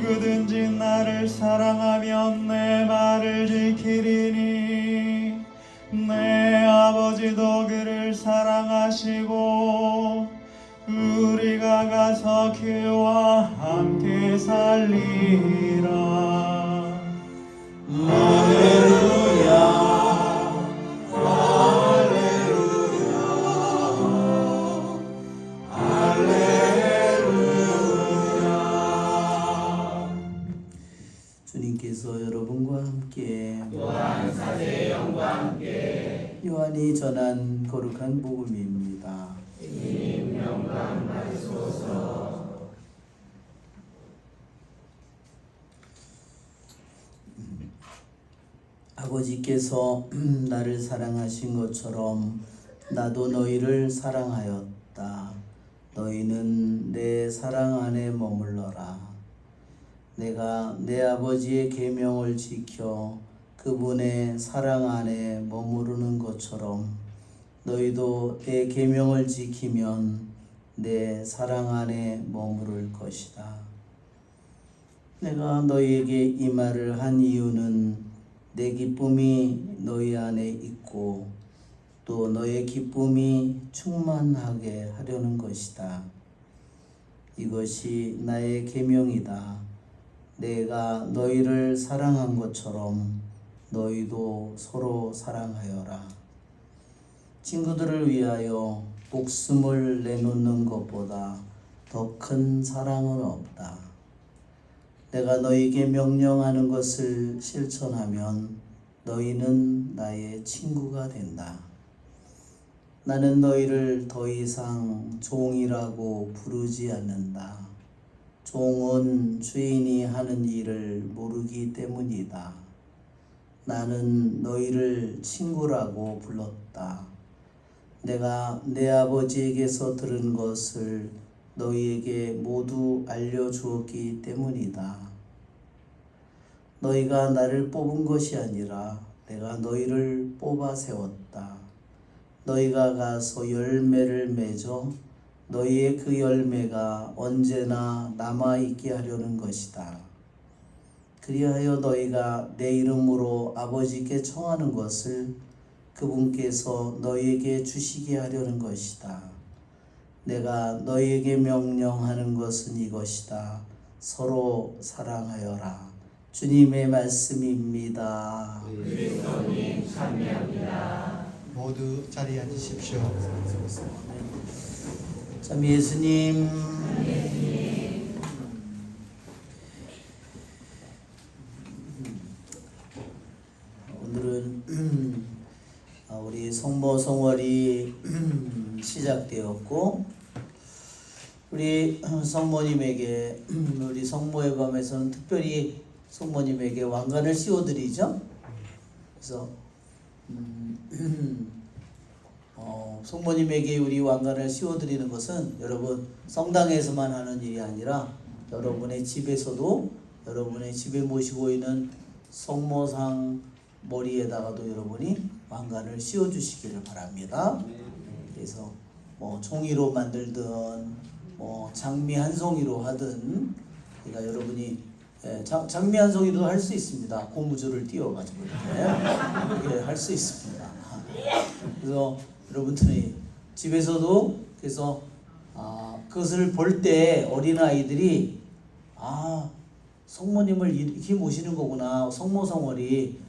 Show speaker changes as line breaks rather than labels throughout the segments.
누구든지 나를 사랑하면 내 말을 지키리니 내 아버지도 그를 사랑하시고 우리가 가서 그와 함께 살리라.
할렐루야. 주님께서 여러분과 함께
또한 사제의 영과 함께
요한이 전한 거룩한 복음입니다.
주님 영광 받으소서.
아버지께서 나를 사랑하신 것처럼 나도 너희를 사랑하였다. 너희는 내 사랑 안에 머물러라. 내가 내 아버지의 계명을 지켜 그분의 사랑 안에 머무르는 것처럼 너희도 내 계명을 지키면 내 사랑 안에 머무를 것이다. 내가 너희에게 이 말을 한 이유는 내 기쁨이 너희 안에 있고 또 너의 기쁨이 충만하게 하려는 것이다. 이것이 나의 계명이다. 내가 너희를 사랑한 것처럼 너희도 서로 사랑하여라. 친구들을 위하여 목숨을 내놓는 것보다 더 큰 사랑은 없다. 내가 너희에게 명령하는 것을 실천하면 너희는 나의 친구가 된다. 나는 너희를 더 이상 종이라고 부르지 않는다. 종은 주인이 하는 일을 모르기 때문이다. 나는 너희를 친구라고 불렀다. 내가 내 아버지에게서 들은 것을 너희에게 모두 알려주었기 때문이다. 너희가 나를 뽑은 것이 아니라 내가 너희를 뽑아 세웠다. 너희가 가서 열매를 맺어 너희의 그 열매가 언제나 남아있게 하려는 것이다. 그리하여 너희가 내 이름으로 아버지께 청하는 것을 그분께서 너희에게 주시게 하려는 것이다. 내가 너희에게 명령하는 것은 이것이다. 서로 사랑하여라. 주님의 말씀입니다.
그리스도님 찬미합니다.
모두 자리에 앉으십시오.
참 예수님, 오늘은 우리 성모 성월이 시작되었고 우리 성모님에게 우리 성모의 밤에서는 특별히 성모님에게 왕관을 씌워드리죠. 그래서 성모님에게 우리 왕관을 씌워드리는 것은 여러분 성당에서만 하는 일이 아니라 여러분의 집에서도 여러분의 집에 모시고 있는 성모상 머리에다가도 여러분이 왕관을 씌워주시기를 바랍니다. 그래서 뭐 종이로 만들든 뭐 장미 한 송이로 하든 그러니까 여러분이 장미 한 송이도 할 수 있습니다. 고무줄을 띄워가지고 이렇게 할 수 있습니다. 그래서 여러분들이 집에서도 그래서 그것을 볼 때 어린아이들이 성모님을 이렇게 모시는 거구나. 성모성월이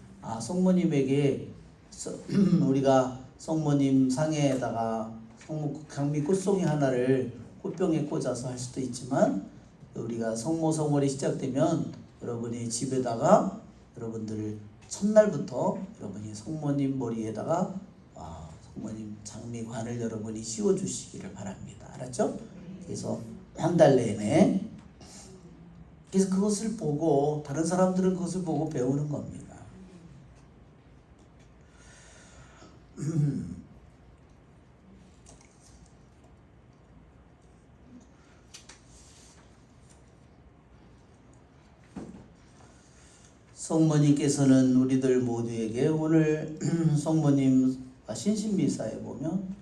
성모님에게 우리가 성모님 상에다가 장미 꽃송이 하나를 꽃병에 꽂아서 할 수도 있지만 우리가 성모성월이 시작되면 여러분이 집에다가 여러분들 첫날부터 여러분이 성모님 머리에다가 성모님 장미관을 여러분이 씌워주시기를 바랍니다. 알았죠? 그래서 한 달 내내 그래서 그것을 보고 다른 사람들은 그것을 보고 배우는 겁니다. 성모님께서는 우리들 모두에게 오늘 성모님과 신신미사에 보면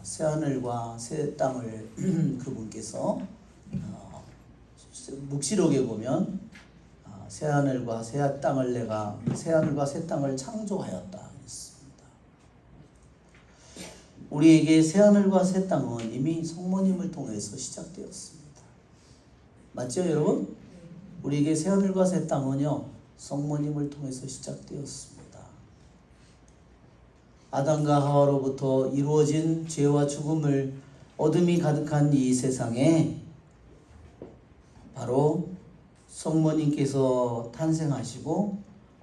새하늘과 새 땅을 그분께서 묵시록에 보면 새하늘과 새 땅을 내가 새하늘과 새 땅을 창조하였다 했습니다. 우리에게 새하늘과 새 땅은 이미 성모님을 통해서 시작되었습니다. 맞죠, 여러분? 우리에게 새하늘과 새 땅은요 성모님을 통해서 시작되었습니다. 아담과 하와로부터 이루어진 죄와 죽음을 어둠이 가득한 이 세상에 바로 성모님께서 탄생하시고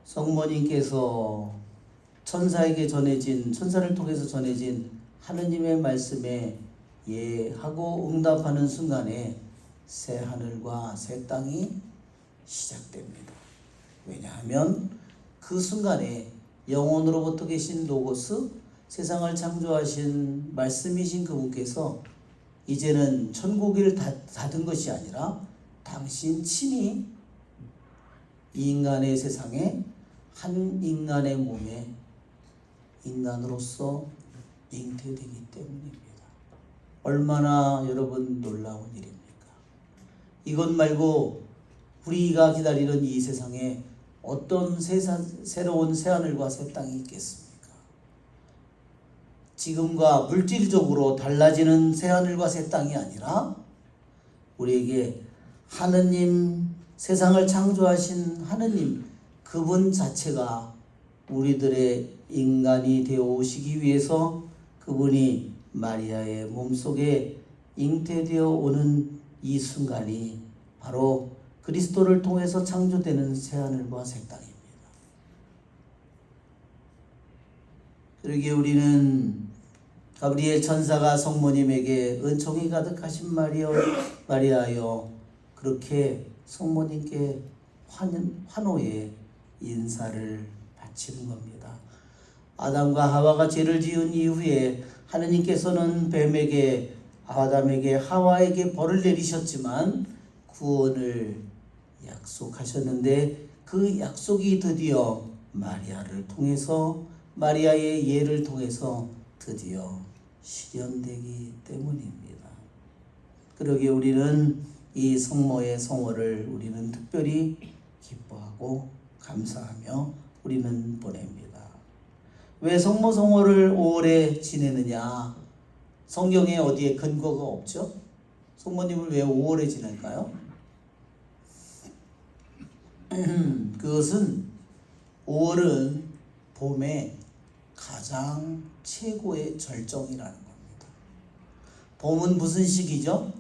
성모님께서 천사를 통해서 전해진 하느님의 말씀에 예하고 응답하는 순간에 새 하늘과 새 땅이 시작됩니다. 왜냐하면 그 순간에 영원으로부터 계신 로고스, 세상을 창조하신 말씀이신 그분께서 이제는 천국을 닫은 것이 아니라 당신 친히 이 인간의 세상에 한 인간의 몸에 인간으로서 잉태되기 때문입니다. 얼마나 여러분 놀라운 일입니까? 이것 말고 우리가 기다리는 이 세상에 어떤 새로운 새하늘과 새 땅이 있겠습니까? 지금과 물질적으로 달라지는 새하늘과 새 땅이 아니라 우리에게 하느님, 세상을 창조하신 하느님 그분 자체가 우리들의 인간이 되어 오시기 위해서 그분이 마리아의 몸속에 잉태되어 오는 이 순간이 바로 그리스도를 통해서 창조되는 새하늘과 새 땅입니다. 그러기에 우리는 가브리엘 천사가 성모님에게 은총이 가득하신 마리아여 그렇게 성모님께 환호의 인사를 바치는 겁니다. 아담과 하와가 죄를 지은 이후에 하느님께서는 뱀에게 아담에게 하와에게 벌을 내리셨지만 구원을 약속하셨는데 그 약속이 드디어 마리아를 통해서 마리아의 예를 통해서 드디어 실현되기 때문입니다. 그러기에 우리는 이 성모의 성호를 우리는 특별히 기뻐하고 감사하며 우리는 보냅니다. 왜 성모 성호를 5월에 지내느냐? 성경에 어디에 근거가 없죠? 성모님을 왜 5월에 지낼까요? 그것은 5월은 봄의 가장 최고의 절정이라는 겁니다. 봄은 무슨 시기죠?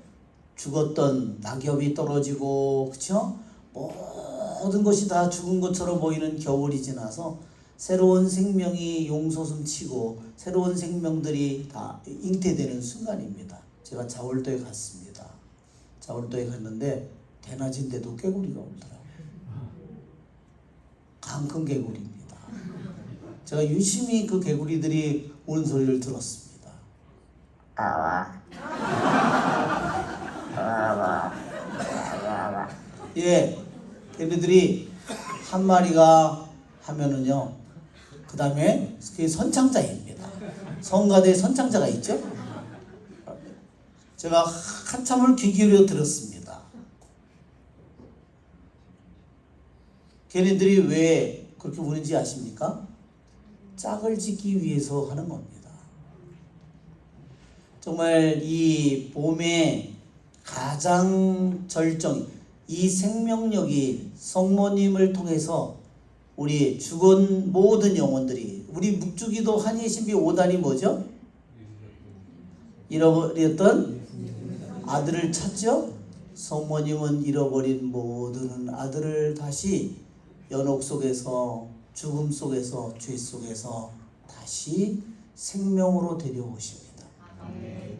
죽었던 낙엽이 떨어지고 그렇죠? 모든 것이 다 죽은 것처럼 보이는 겨울이 지나서 새로운 생명이 용솟음치고 새로운 생명들이 다 잉태되는 순간입니다. 제가 자월도에 갔습니다. 자월도에 갔는데 대낮인데도 개구리가 울더라고요. 강큰 개구리입니다. 제가 유심히 그 개구리들이 우는 소리를 들었습니다. 예, 개구리들이 한 마리가 하면은요, 그 다음에 그게 선창자입니다. 성가대 선창자가 있죠? 제가 한참을 귀 기울여 들었습니다. 걔네들이 왜 그렇게 우는지 아십니까? 짝을 짓기 위해서 하는 겁니다. 정말 이 봄의 가장 절정, 이 생명력이 성모님을 통해서 우리 죽은 모든 영혼들이, 우리 묵주기도 한예 신비 5단이 뭐죠? 잃어버렸던 아들을 찾죠? 성모님은 잃어버린 모든 아들을 다시 연옥 속에서, 죽음 속에서, 죄 속에서 다시 생명으로 데려오십니다.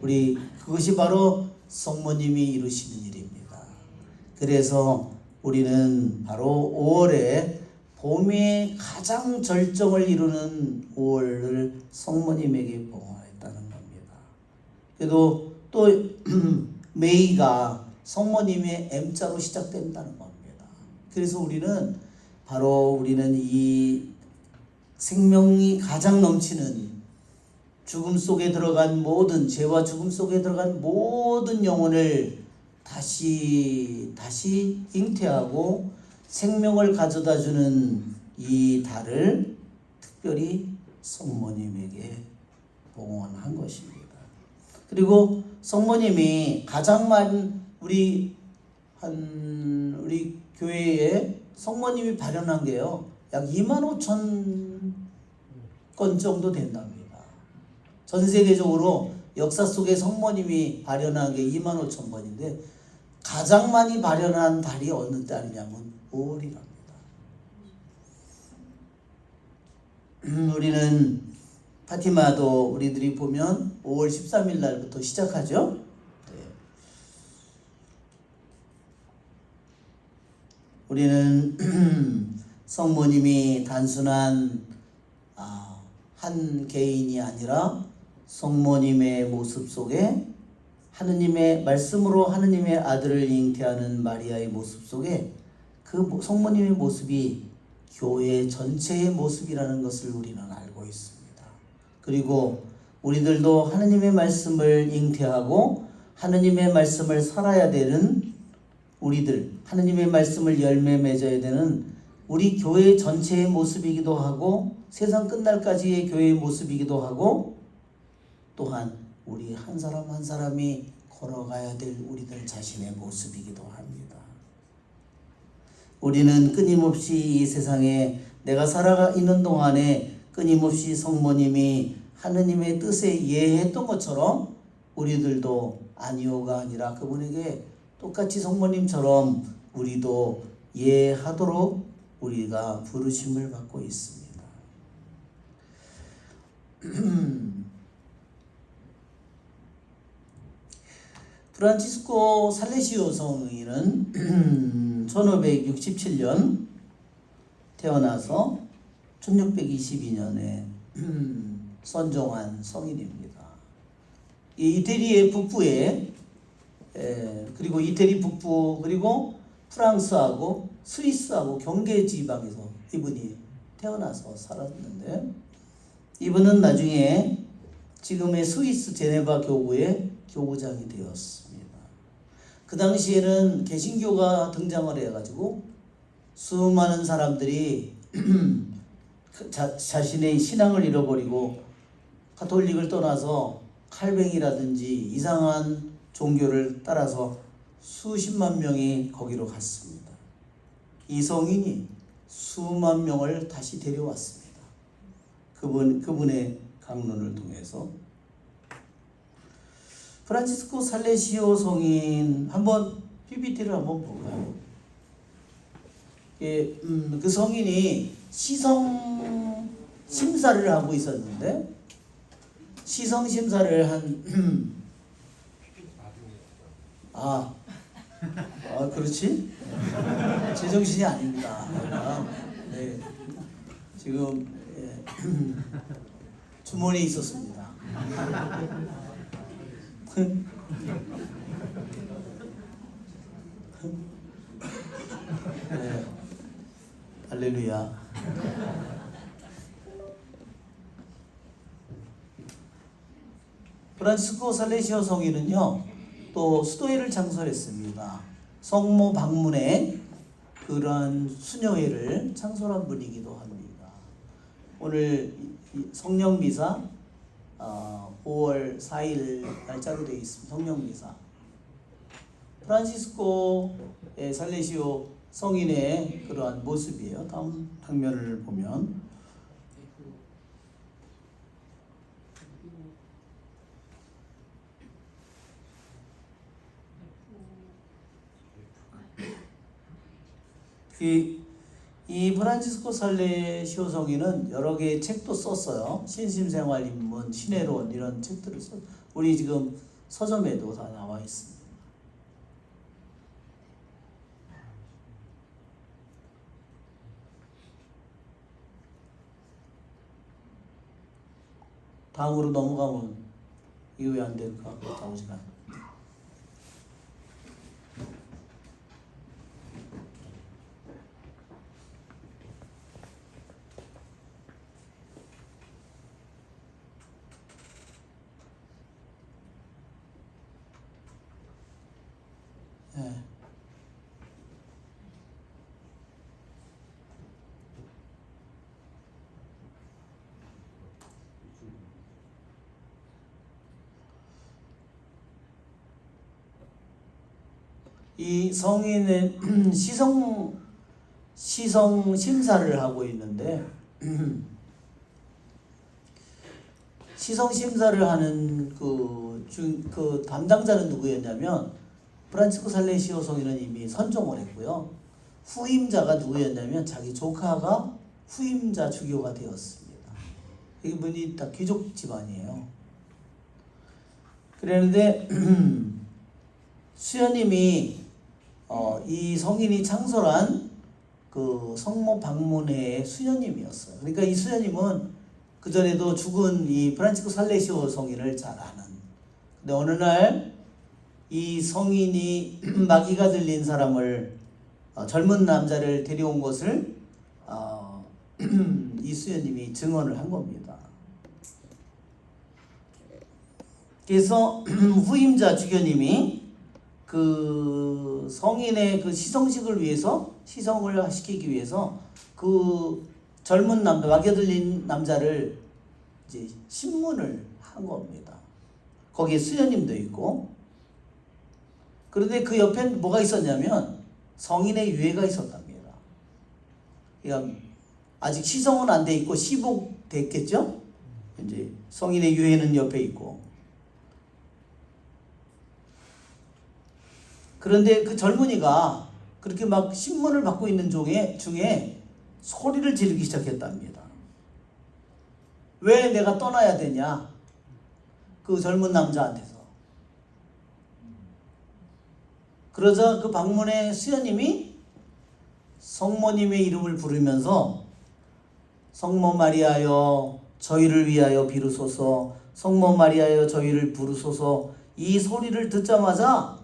우리 그것이 바로 성모님이 이루시는 일입니다. 그래서 우리는 바로 5월에 봄의 가장 절정을 이루는 5월을 성모님에게 봉헌했다는 겁니다. 그래도 또 메이가 성모님의 M자로 시작된다는 겁니다. 그래서 우리는 이 생명이 가장 넘치는 죽음 속에 들어간 모든, 죄와 죽음 속에 들어간 모든 영혼을 다시 잉태하고 생명을 가져다주는 이 달을 특별히 성모님에게 봉헌한 것입니다. 그리고 성모님이 가장 많은 우리 교회에 성모님이 발현한 게요, 약 25,000건 정도 된답니다. 전 세계적으로 역사 속에 성모님이 발현한 게 25,000건인데 가장 많이 발현한 달이 어느 달이냐면 5월이랍니다. 우리는 파티마도 우리들이 보면 5월 13일 날부터 시작하죠. 네. 우리는 성모님이 단순한 한 개인이 아니라 성모님의 모습 속에 하느님의 말씀으로 하느님의 아들을 잉태하는 마리아의 모습 속에 그 성모님의 모습이 교회 전체의 모습이라는 것을 우리는 알고 있습니다. 그리고 우리들도 하느님의 말씀을 잉태하고 하느님의 말씀을 살아야 되는 우리들, 하느님의 말씀을 열매 맺어야 되는 우리 교회 전체의 모습이기도 하고 세상 끝날까지의 교회의 모습이기도 하고 또한 우리 한 사람 한 사람이 걸어가야 될 우리들 자신의 모습이기도 합니다. 우리는 끊임없이 이 세상에 내가 살아 있는 동안에 끊임없이 성모님이 하느님의 뜻에 예했던 것처럼 우리들도 아니오가 아니라 그분에게 똑같이 성모님처럼 우리도 예하도록 우리가 부르심을 받고 있습니다. 프란치스코 살레시오 성인은 1567년 태어나서 1622년에 선종한 성인입니다. 이 이태리의 북부에 그리고 이태리 북부 그리고 프랑스하고 스위스하고 경계 지방에서 이분이 태어나서 살았는데 이분은 나중에 지금의 스위스 제네바 교구의 교구장이 되었습니다. 그 당시에는 개신교가 등장을 해가지고 수많은 사람들이 자신의 신앙을 잃어버리고 가톨릭을 떠나서 칼뱅이라든지 이상한 종교를 따라서 수십만 명이 거기로 갔습니다. 이 성인이 수만 명을 다시 데려왔습니다. 그분의 강론을 통해서. 프란치스코 살레시오 성인 한번 PPT를 한번 볼까요? 그 성인이 시성 심사를 하고 있었는데 시성 심사를 한 그렇지? 제정신이 아닙니다. 네. 지금 주머니에 있었습니다. 네. 할렐루야. 프란치스코 살레시오 성인은요, 또 수도회를 창설했습니다. 성모 방문에 그런 수녀회를 창설한 분이기도 합니다. 오늘 성령미사 5월 4일 날짜로 되어 있습니다. 성령미사. 프란치스코의 살레시오 성인의 그러한 모습이에요. 다음 장면을 보면 이 프란치스코 살레시오 성인은 여러 개의 책도 썼어요. 신심생활 입문, 신해론 이런 책들을 썼어요. 우리 지금 서점에도 다 나와 있습니다. 다음으로 넘어가면 이거 왜 안 될까? 나오지가 않아. 이 성인의 시성 심사를 하고 있는데 시성 심사를 하는 그 담당자는 누구였냐면 프란치스코 살레시오 성인은 이미 선종을 했고요. 후임자가 누구였냐면 자기 조카가 후임자 주교가 되었습니다. 이분이 다 귀족 집안이에요. 그랬는데 수녀님이 이 성인이 창설한 그 성모 방문회의 수녀님이었어요. 그러니까 이 수녀님은 그 전에도 죽은 이 프란치스코 살레시오 성인을 잘 아는. 근데 어느 날 이 성인이 마귀가 들린 사람을 젊은 남자를 데려온 것을 이 수녀님이 증언을 한 겁니다. 그래서 후임자 주교님이 그 성인의 그 시성식을 위해서 시성을 시키기 위해서 그 젊은 남자 마귀가 들린 남자를 이제 신문을 한 겁니다. 거기에 수녀님도 있고. 그런데 그 옆엔 뭐가 있었냐면 성인의 유해가 있었답니다. 그러니까 아직 시성은 안 돼 있고 시복 됐겠죠? 이제 성인의 유해는 옆에 있고. 그런데 그 젊은이가 그렇게 막 신문을 받고 있는 중에 소리를 지르기 시작했답니다. 왜 내가 떠나야 되냐? 그 젊은 남자한테서. 그러자 그 방문의 수녀님이 성모님의 이름을 부르면서 성모 마리아여 저희를 위하여 비루소서, 성모 마리아여 저희를 부르소서, 이 소리를 듣자마자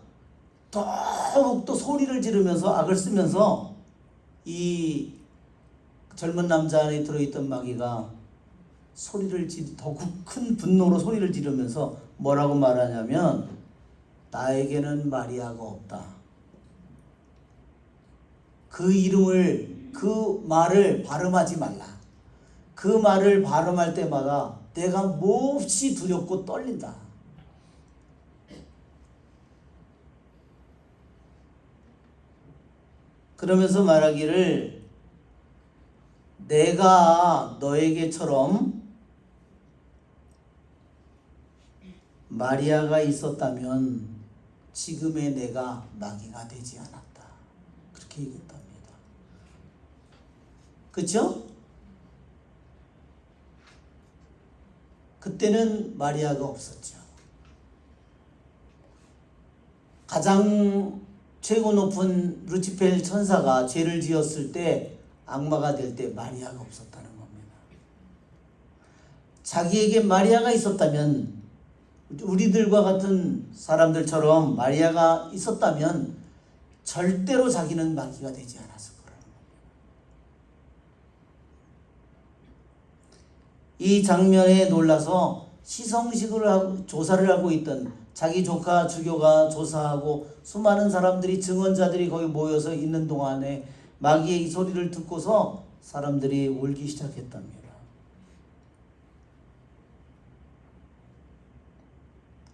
더욱더 소리를 지르면서 악을 쓰면서 이 젊은 남자 안에 들어있던 마귀가 더 큰 분노로 소리를 지르면서 뭐라고 말하냐면 나에게는 마리아가 없다. 그 말을 발음하지 말라. 그 말을 발음할 때마다 내가 몹시 두렵고 떨린다. 그러면서 말하기를 내가 너에게처럼 마리아가 있었다면 지금의 내가 마귀가 되지 않았다. 그렇게 얘기했답니다. 그렇죠? 그때는 마리아가 없었죠. 가장 최고 높은 루치펠 천사가 죄를 지었을 때 악마가 될 때 마리아가 없었다는 겁니다. 자기에게 마리아가 있었다면 우리들과 같은 사람들처럼 마리아가 있었다면 절대로 자기는 마귀가 되지 않았을 거라는 겁니다. 이 장면에 놀라서 시성식을 조사를 하고 있던 자기 조카 주교가 조사하고 수많은 사람들이 증언자들이 거기 모여서 있는 동안에 마귀의 이 소리를 듣고서 사람들이 울기 시작했답니다.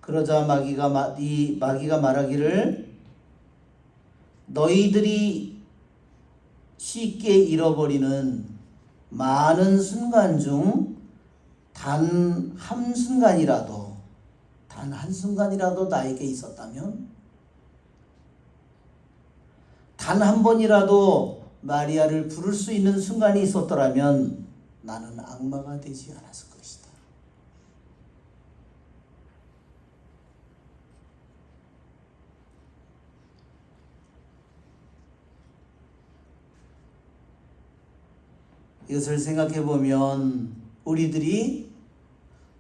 그러자 마귀가 말하기를 너희들이 쉽게 잃어버리는 많은 순간 중 단 한순간이라도 나에게 있었다면, 단 한 번이라도 마리아를 부를 수 있는 순간이 있었더라면 나는 악마가 되지 않았을 것이다. 이것을 생각해 보면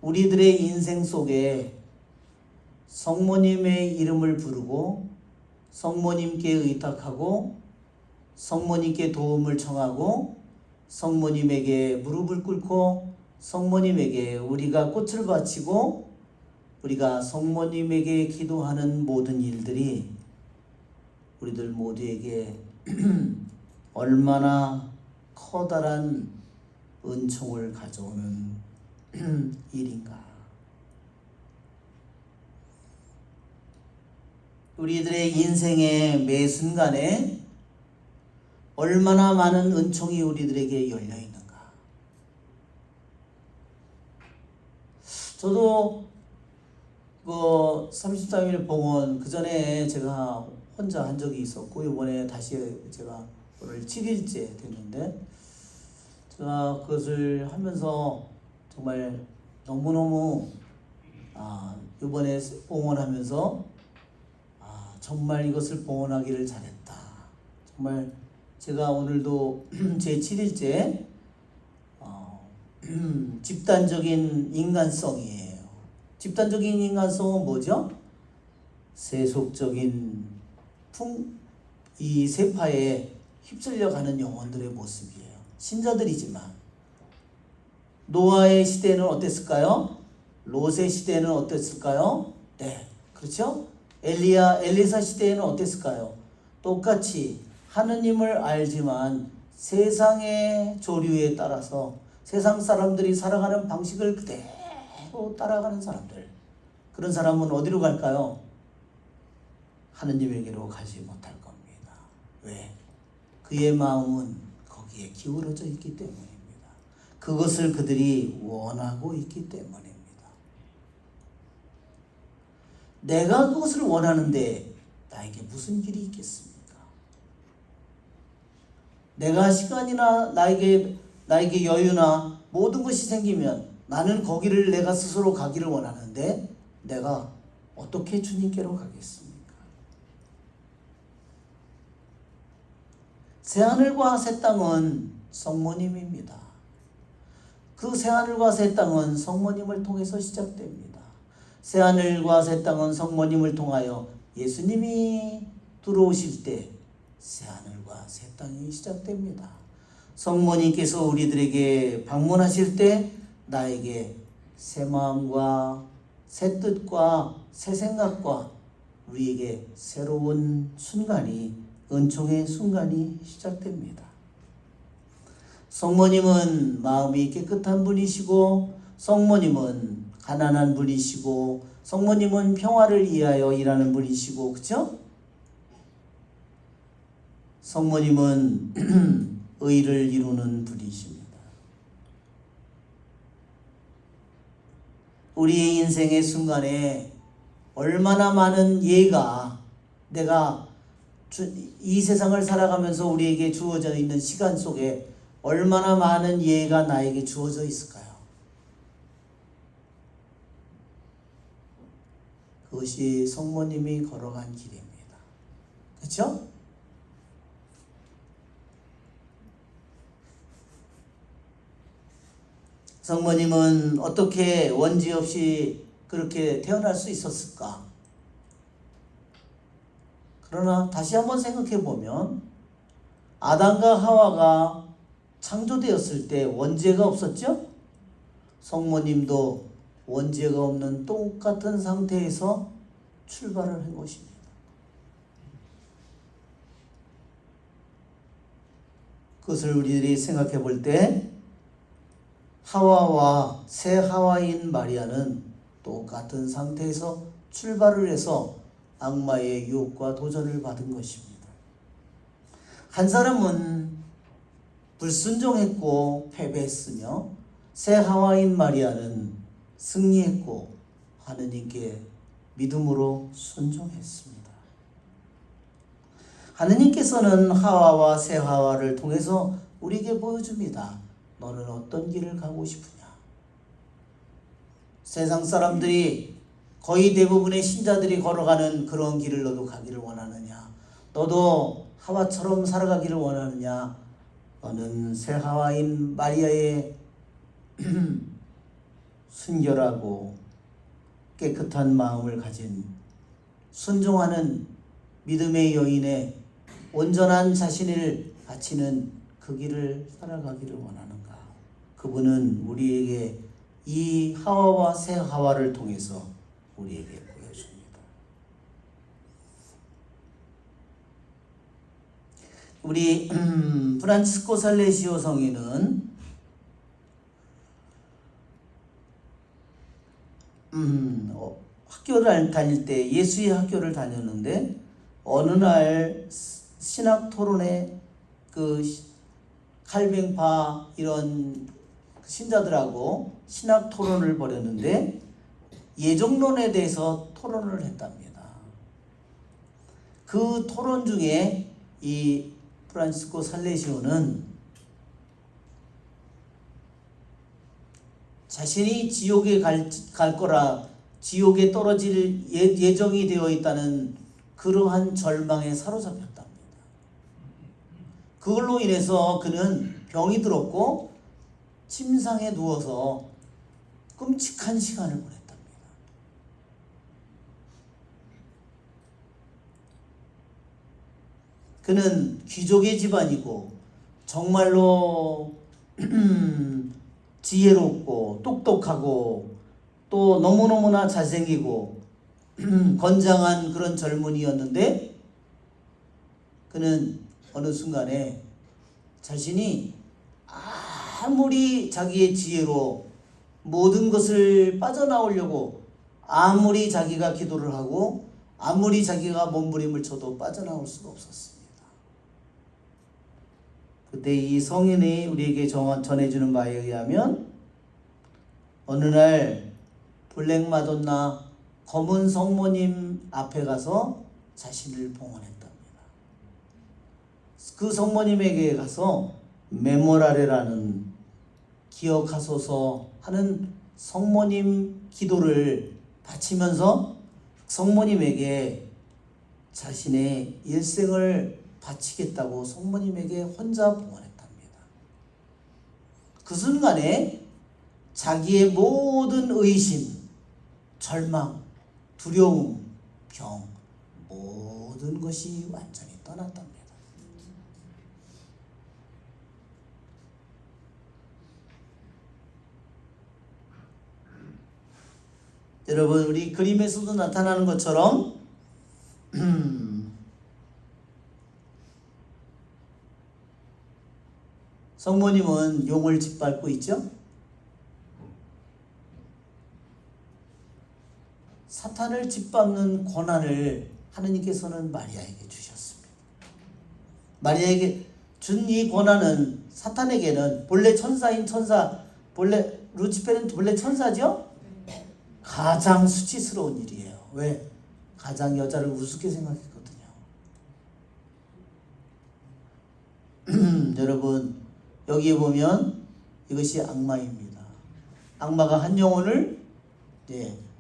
우리들의 인생 속에 성모님의 이름을 부르고 성모님께 의탁하고 성모님께 도움을 청하고 성모님에게 무릎을 꿇고 성모님에게 우리가 꽃을 바치고 우리가 성모님에게 기도하는 모든 일들이 우리들 모두에게 얼마나 커다란 은총을 가져오는 일인가. 우리들의 인생의 매 순간에 얼마나 많은 은총이 우리들에게 열려 있는가. 저도 그 33일 봉헌 그 전에 제가 혼자 한 적이 있었고, 이번에 다시 제가 오늘 7일째 됐는데, 제가 그것을 하면서 정말 너무너무 이번에 봉헌하면서 정말 이것을 봉헌하기를 잘했다. 정말 제가 오늘도 제 7일째 집단적인 인간성이에요. 집단적인 인간성은 뭐죠? 세속적인 이 세파에 휩쓸려가는 영혼들의 모습이에요. 신자들이지만 노아의 시대는 어땠을까요? 롯의 시대는 어땠을까요? 네, 그렇죠? 엘리사 시대에는 어땠을까요? 똑같이 하느님을 알지만 세상의 조류에 따라서 세상 사람들이 살아가는 방식을 그대로 따라가는 사람들, 그런 사람은 어디로 갈까요? 하느님에게로 가지 못할 겁니다. 왜? 그의 마음은 거기에 기울어져 있기 때문입니다. 그것을 그들이 원하고 있기 때문입니다. 내가 그것을 원하는데 나에게 무슨 길이 있겠습니까? 내가 시간이나 나에게 여유나 모든 것이 생기면 나는 거기를 내가 스스로 가기를 원하는데 내가 어떻게 주님께로 가겠습니까? 새하늘과 새 땅은 성모님입니다. 그 새하늘과 새 땅은 성모님을 통해서 시작됩니다. 새하늘과 새 땅은 성모님을 통하여 예수님이 들어오실 때 새하늘과 새 땅이 시작됩니다. 성모님께서 우리들에게 방문하실 때 나에게 새 마음과 새 뜻과 새 생각과 우리에게 새로운 순간이, 은총의 순간이 시작됩니다. 성모님은 마음이 깨끗한 분이시고, 성모님은 가난한 분이시고, 성모님은 평화를 위하여 일하는 분이시고, 그렇죠? 성모님은 의를 이루는 분이십니다. 우리의 인생의 순간에 얼마나 많은 예가, 내가 이 세상을 살아가면서 우리에게 주어져 있는 시간 속에 얼마나 많은 예가 나에게 주어져 있을까요? 그것이 성모님이 걸어간 길입니다. 그렇죠? 성모님은 어떻게 원죄 없이 그렇게 태어날 수 있었을까? 그러나 다시 한번 생각해 보면 아담과 하와가 창조되었을 때 원죄가 없었죠? 성모님도 원죄가 없는 똑같은 상태에서 출발을 한 것입니다. 그것을 우리들이 생각해 볼 때 하와와 새 하와인 마리아는 똑같은 상태에서 출발을 해서 악마의 유혹과 도전을 받은 것입니다. 한 사람은 불순종했고 패배했으며 새 하와인 마리아는 승리했고 하느님께 믿음으로 순종했습니다. 하느님께서는 하와와 새 하와를 통해서 우리에게 보여줍니다. 너는 어떤 길을 가고 싶으냐? 세상 사람들이 거의 대부분의 신자들이 걸어가는 그런 길을 너도 가기를 원하느냐? 너도 하와처럼 살아가기를 원하느냐? 너는 새 하와인 마리아의 순결하고 깨끗한 마음을 가진 순종하는 믿음의 여인의 온전한 자신을 바치는 그 길을 살아가기를 원하는가? 그분은 우리에게 이 하와와 새 하와를 통해서 우리에게 보여줍니다. 우리 프란치스코 살레시오 성인은 학교를 다닐 때 예수의 학교를 다녔는데 어느 날 신학 토론회 그 칼뱅파 이런 신자들하고 신학 토론을 벌였는데 예정론에 대해서 토론을 했답니다. 그 토론 중에 이 프란시스코 살레시오는 자신이 지옥에 갈 거라, 지옥에 떨어질 예정이 되어 있다는 그러한 절망에 사로잡혔답니다. 그걸로 인해서 그는 병이 들었고 침상에 누워서 끔찍한 시간을 보냈답니다. 그는 귀족의 집안이고 정말로 지혜롭고 똑똑하고 또 너무너무나 잘생기고 건장한 그런 젊은이였는데 그는 어느 순간에 자신이 아무리 자기의 지혜로 모든 것을 빠져나오려고 아무리 자기가 기도를 하고 아무리 자기가 몸부림을 쳐도 빠져나올 수가 없었습니다. 그때 이 성인이 우리에게 전해주는 바에 의하면 어느 날 블랙 마돈나 검은 성모님 앞에 가서 자신을 봉헌했답니다. 그 성모님에게 가서 메모라레라는 기억하소서 하는 성모님 기도를 바치면서 성모님에게 자신의 일생을 바치겠다고 성모님에게 혼자 봉헌했답니다. 그 순간에 자기의 모든 의심, 절망, 두려움, 병 모든 것이 완전히 떠났답니다. 여러분, 우리 그림에서도 나타나는 것처럼 성모님은 용을 짓밟고 있죠. 사탄을 짓밟는 권한을 하느님께서는 마리아에게 주셨습니다. 마리아에게 준 이 권한은 사탄에게는 본래 천사인 루치페는 본래 천사죠? 가장 수치스러운 일이에요. 왜? 가장 여자를 우습게 생각했거든요. 여러분, 여기에 보면 이것이 악마입니다. 악마가 한 영혼을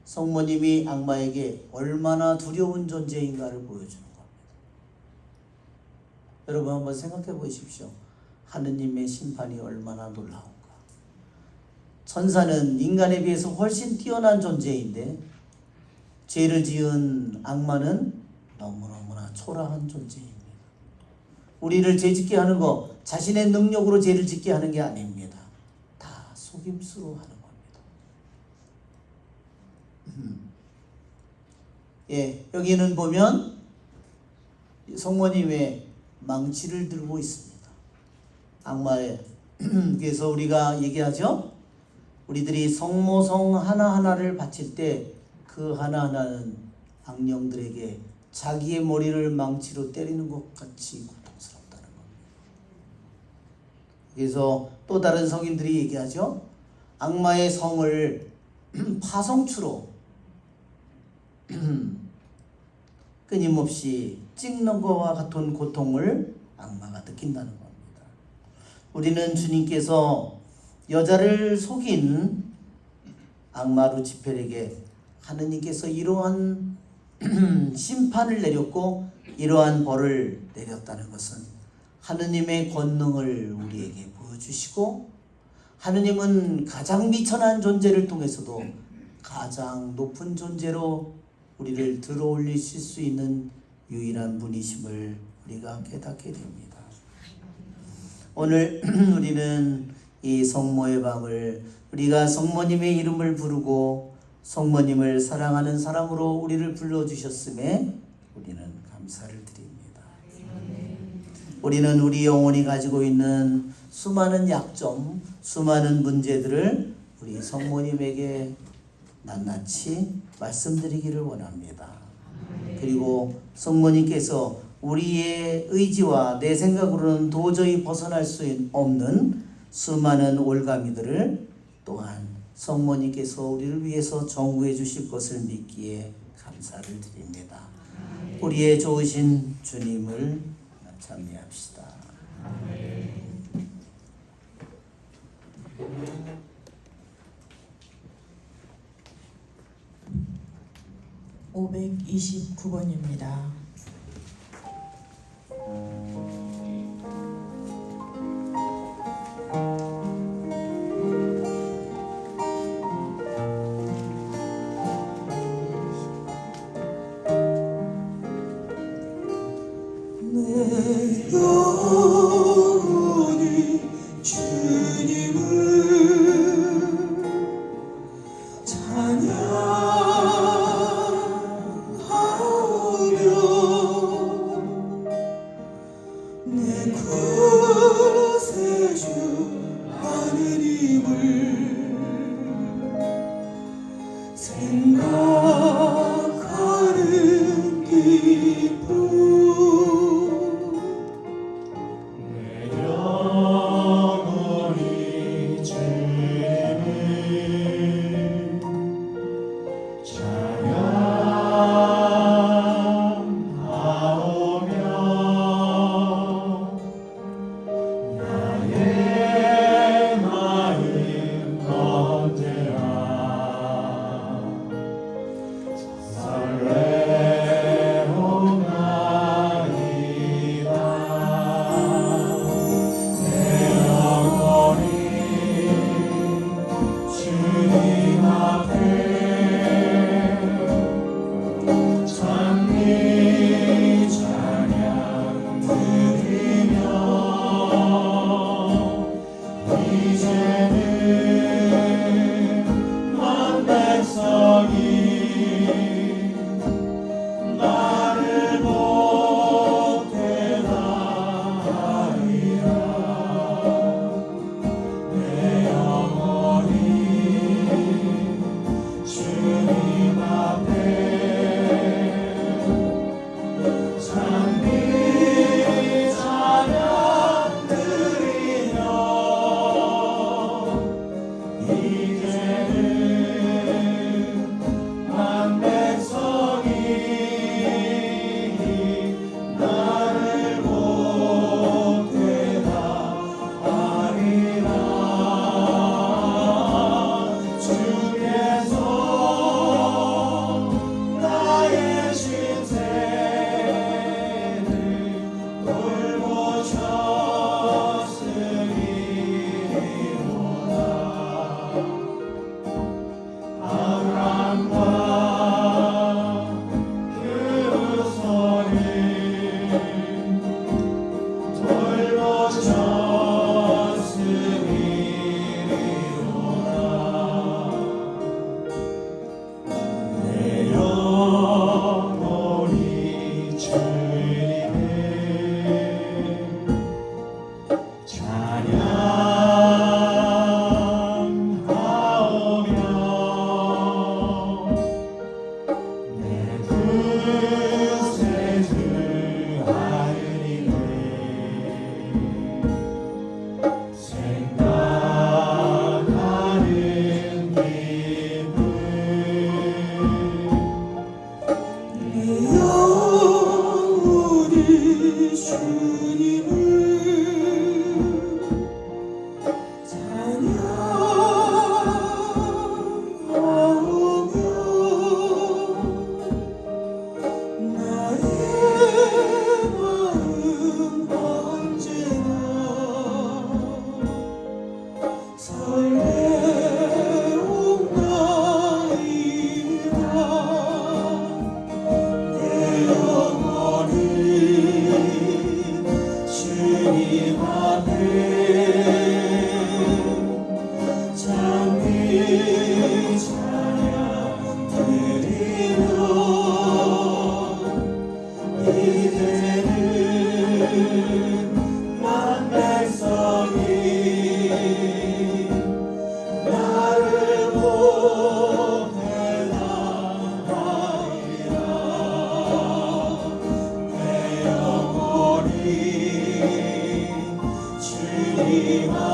성모님이 악마에게 얼마나 두려운 존재인가를 보여주는 겁니다. 여러분 한번 생각해 보십시오. 하느님의 심판이 얼마나 놀라운가. 천사는 인간에 비해서 훨씬 뛰어난 존재인데 죄를 지은 악마는 너무너무나 초라한 존재입니다. 우리를 죄짓게 하는 거 자신의 능력으로 죄를 짓게 하는 게 아닙니다. 다 속임수로 하는 겁니다. 여기는 보면 성모님의 망치를 들고 있습니다. 악마의 그래서 우리가 얘기하죠. 우리들이 성모성 하나하나를 바칠 때 그 하나하나는 악령들에게 자기의 머리를 망치로 때리는 것 같이 고통스럽다는 겁니다. 그래서 또 다른 성인들이 얘기하죠. 악마의 성을 파성추로 끊임없이 찍는 것과 같은 고통을 악마가 느낀다는 겁니다. 우리는 주님께서 여자를 속인 악마 루치펠에게 하느님께서 이러한 심판을 내렸고 이러한 벌을 내렸다는 것은 하느님의 권능을 우리에게 보여주시고 하느님은 가장 미천한 존재를 통해서도 가장 높은 존재로 우리를 들어올리실 수 있는 유일한 분이심을 우리가 깨닫게 됩니다. 오늘 우리는 이 성모의 밤을 우리가 성모님의 이름을 부르고 성모님을 사랑하는 사람으로 우리를 불러주셨음에 우리는 감사를 드립니다. 우리는 우리 영혼이 가지고 있는 수많은 약점, 수많은 문제들을 우리 성모님에게 낱낱이 말씀드리기를 원합니다. 그리고 성모님께서 우리의 의지와 내 생각으로는 도저히 벗어날 수 없는 수많은 올가미들을 또한 성모님께서 우리를 위해서 정구해 주실 것을 믿기에 감사를 드립니다. 우리의 좋으신 주님을 찬미합시다.
529번입니다.
내 영혼이 주님을 찬양하오며 내 구세주 하느님을 생각하는 기쁨 나를 보내
우리가